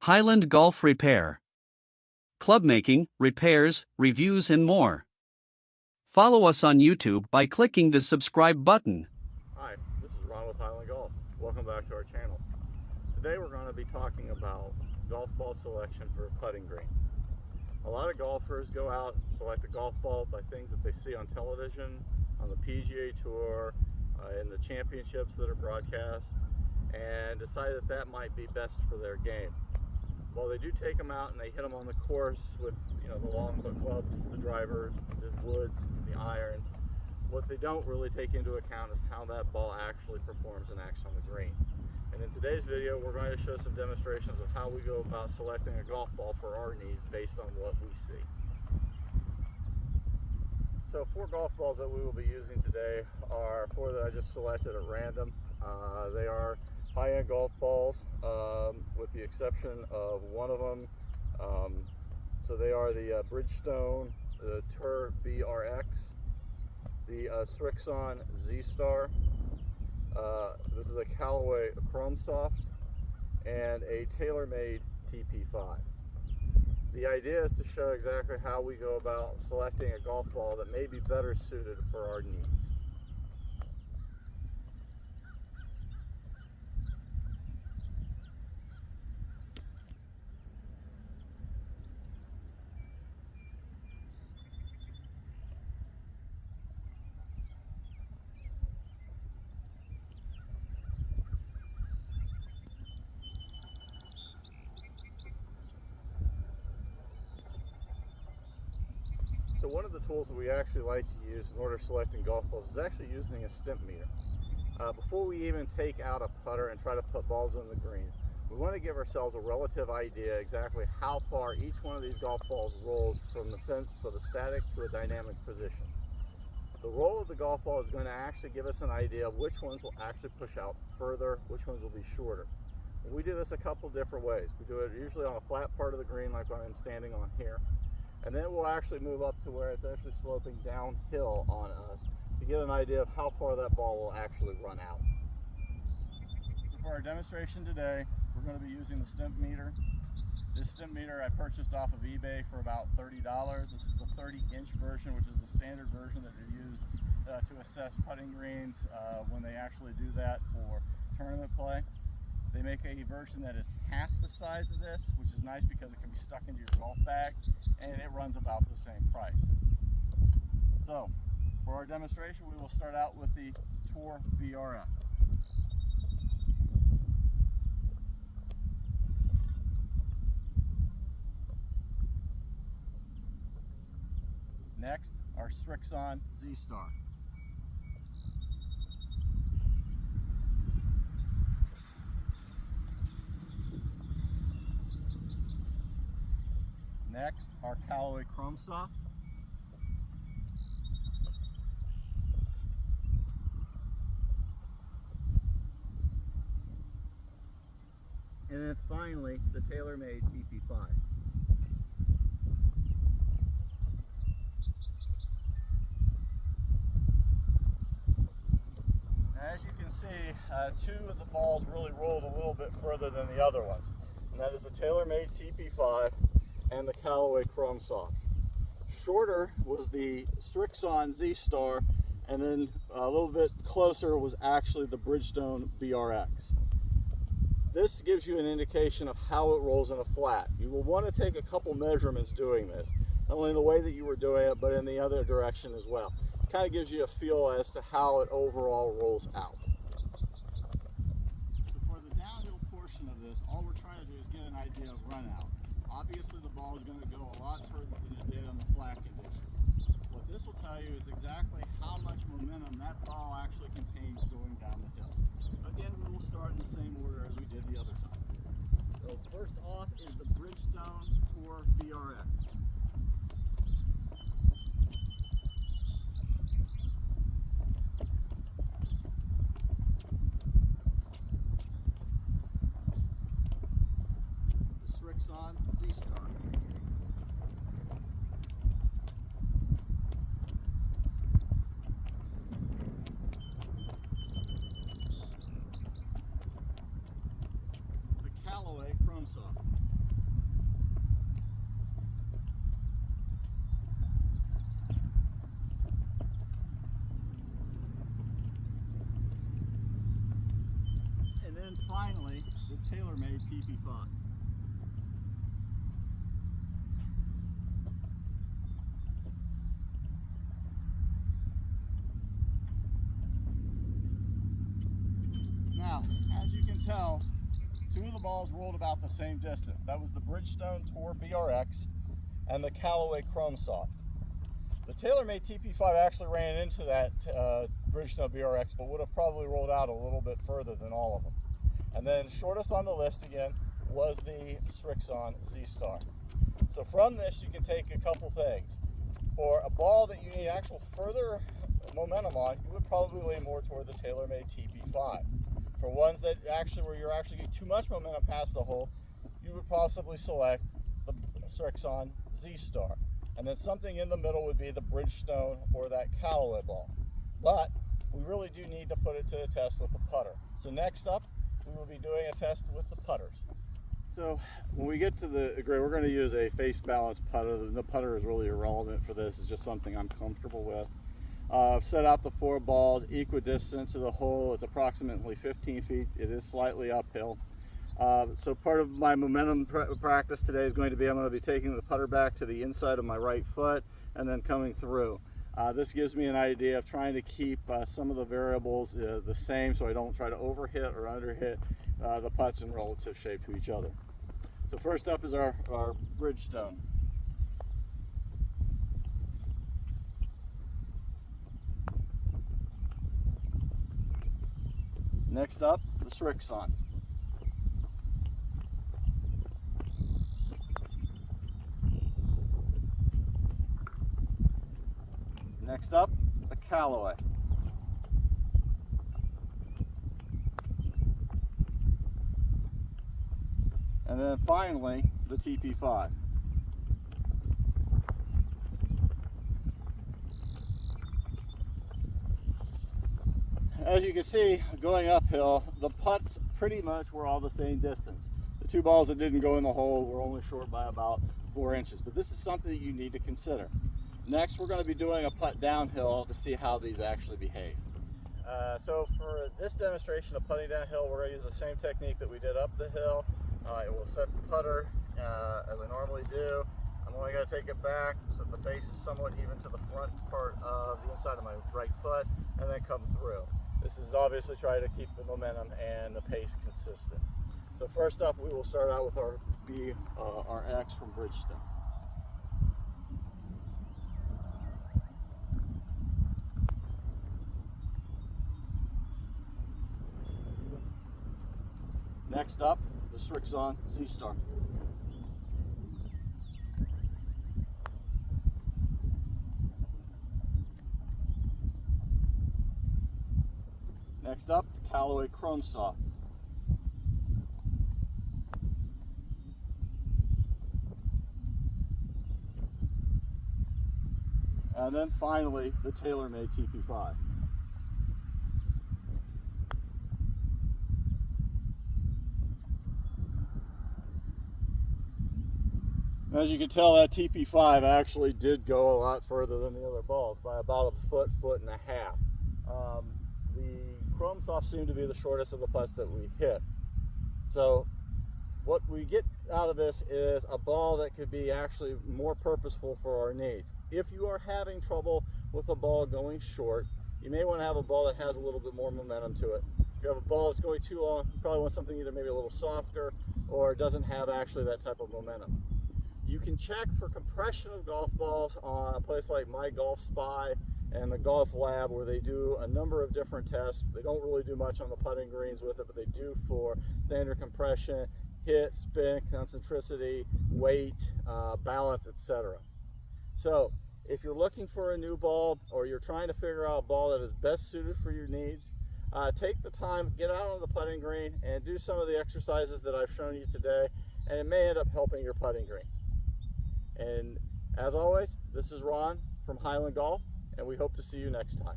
Highland Golf Repair. Club making, repairs, reviews and more. Follow us on YouTube by clicking the subscribe button. Hi, this is Ron with Highland Golf. Welcome back to our channel. Today we're going to be talking about golf ball selection for a putting green. A lot of golfers go out and select a golf ball by things that they see on television, on the PGA Tour, in the championships that are broadcast, and decide that that might be best for their game. Well, they do take them out and they hit them on the course with, the long hook clubs, the drivers, the woods, the irons. What they don't really take into account is how that ball actually performs and acts on the green. And in today's video, we're going to show some demonstrations of how we go about selecting a golf ball for our needs based on what we see. So 4 golf balls that we will be using today are 4 that I just selected at random. They are high-end golf balls, with the exception of one of them. So they are the Bridgestone, the Tour BRX, the Srixon Z-Star. This is a Callaway Chrome Soft, and a TaylorMade TP5. The idea is to show exactly how we go about selecting a golf ball that may be better suited for our needs. So one of the tools that we actually like to use in order to selecting golf balls is actually using a stimp meter. Before we even take out a putter and try to put balls in the green, we want to give ourselves a relative idea exactly how far each one of these golf balls rolls from the static to a dynamic position. The roll of the golf ball is going to actually give us an idea of which ones will actually push out further, which ones will be shorter. We do this a couple different ways. We do it usually on a flat part of the green like what I'm standing on here. And then we'll actually move up to where it's actually sloping downhill on us to get an idea of how far that ball will actually run out. So for our demonstration today, we're going to be using the stimp meter. This stimp meter I purchased off of eBay for about $30. This is the 30-inch version, which is the standard version that are used to assess putting greens when they actually do that for tournament play. They make a version that is half the size of this, which is nice because it can be stuck into your golf bag, and it runs about the same price. So, for our demonstration, we will start out with the Tour BRX. Next, our Srixon Z-Star. Next, our Callaway Chrome Soft. And then finally, the TaylorMade TP5. As you can see, 2 of the balls really rolled a little bit further than the other ones. And that is the TaylorMade TP5 and the Callaway Chrome Soft. Shorter was the Srixon Z-Star, and then a little bit closer was actually the Bridgestone BRX. This gives you an indication of how it rolls in a flat. You will want to take a couple measurements doing this, not only in the way that you were doing it, but in the other direction as well. It kind of gives you a feel as to how it overall rolls out. So for the downhill portion of this, all we're trying to do is get an idea of run out. Obviously the ball is going to go a lot further than it did on the flat condition. What this will tell you is exactly how much momentum that ball actually contains going down the hill. Again, we will start in the same order as we did the other time. So first off is the Bridgestone Tour BRX. The Srixon Z-Star. Chrome Soft. finally, the TaylorMade TP5. Now, as you can tell, two of the balls rolled about the same distance. That was the Bridgestone Tour BRX and the Callaway Chrome Soft. The TaylorMade TP5 actually ran into that Bridgestone BRX, but would have probably rolled out a little bit further than all of them. And then shortest on the list again was the Srixon Z-Star. So from this you can take a couple things. For a ball that you need actual further momentum on, you would probably lean more toward the TaylorMade TP5. For ones that where you're actually getting too much momentum past the hole, you would possibly select the Srixon Z-Star. And then something in the middle would be the Bridgestone or that Callaway ball. But we really do need to put it to the test with the putter. So next up, we will be doing a test with the putters. So when we get to the green, we're going to use a face balance putter. The putter is really irrelevant for this. It's just something I'm comfortable with. I've set out the 4 balls equidistant to the hole. It's approximately 15 feet. It is slightly uphill. So part of my momentum practice today is going to be, I'm going to be taking the putter back to the inside of my right foot and then coming through. This gives me an idea of trying to keep some of the variables the same, so I don't try to overhit or underhit the putts in relative shape to each other. So first up is our Bridgestone. Next up, the Srixon. Next up, the Callaway. And then finally, the TP5. As you can see, going uphill, the putts pretty much were all the same distance. The 2 balls that didn't go in the hole were only short by about 4 inches, but this is something that you need to consider. Next, we're going to be doing a putt downhill to see how these actually behave. So for this demonstration of putting downhill, we're going to use the same technique that we did up the hill. It will set the putter as I normally do. I'm only going to take it back so that the face is somewhat even to the front part of the inside of my right foot, and then come through. This is obviously trying to keep the momentum and the pace consistent. So first up, we will start out with our X from Bridgestone. Next up, the Srixon Z-Star. Next up, the Callaway Chrome Soft. And then finally, the TaylorMade TP5. As you can tell, that TP5 actually did go a lot further than the other balls by about a foot, foot and a half. The Chrome Soft seemed to be the shortest of the putts that we hit. So what we get out of this is a ball that could be actually more purposeful for our needs. If you are having trouble with a ball going short, you may want to have a ball that has a little bit more momentum to it. If you have a ball that's going too long, you probably want something either maybe a little softer or doesn't have actually that type of momentum. You can check for compression of golf balls on a place like My Golf Spy and the Golf Lab, where they do a number of different tests. They don't really do much on the putting greens with it, but they do for standard compression, hit, spin, concentricity, weight, balance, etc. So if you're looking for a new ball, or you're trying to figure out a ball that is best suited for your needs, take the time, get out on the putting green and do some of the exercises that I've shown you today, and it may end up helping your putting green. And as always, this is Ron from Highland Golf, and we hope to see you next time.